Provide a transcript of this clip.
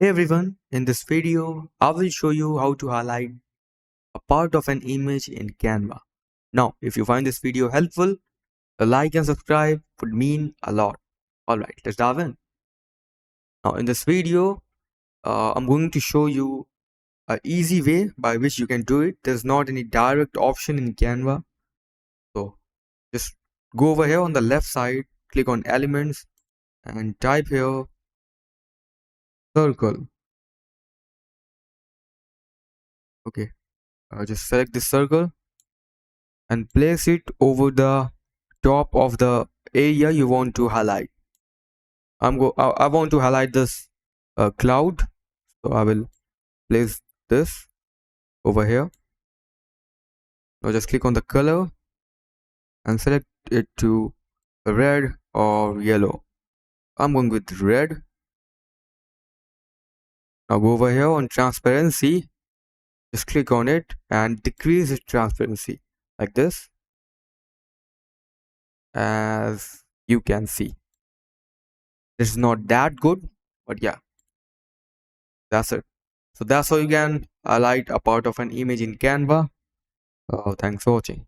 Hey everyone, in this video, I will show you how to highlight a part of an image in Canva. Now, if you find this video helpful, a like and subscribe would mean a lot. Alright, let's dive in. Now, in this video, I'm going to show you an easy way by which you can do it. There's not any direct option in Canva. So, just go over here on the left side, click on Elements, and type here Circle. Okay, just select this circle and place it over the top of the area you want to highlight. I want to highlight this cloud, so I will place this over here. Now just click on the color and select it to red or yellow. I'm going with red. Now go over here on transparency, just click on it and decrease its transparency like this, as you can see. This is not that good, but yeah, that's it. So that's how you can highlight a part of an image in Canva. Thanks for watching.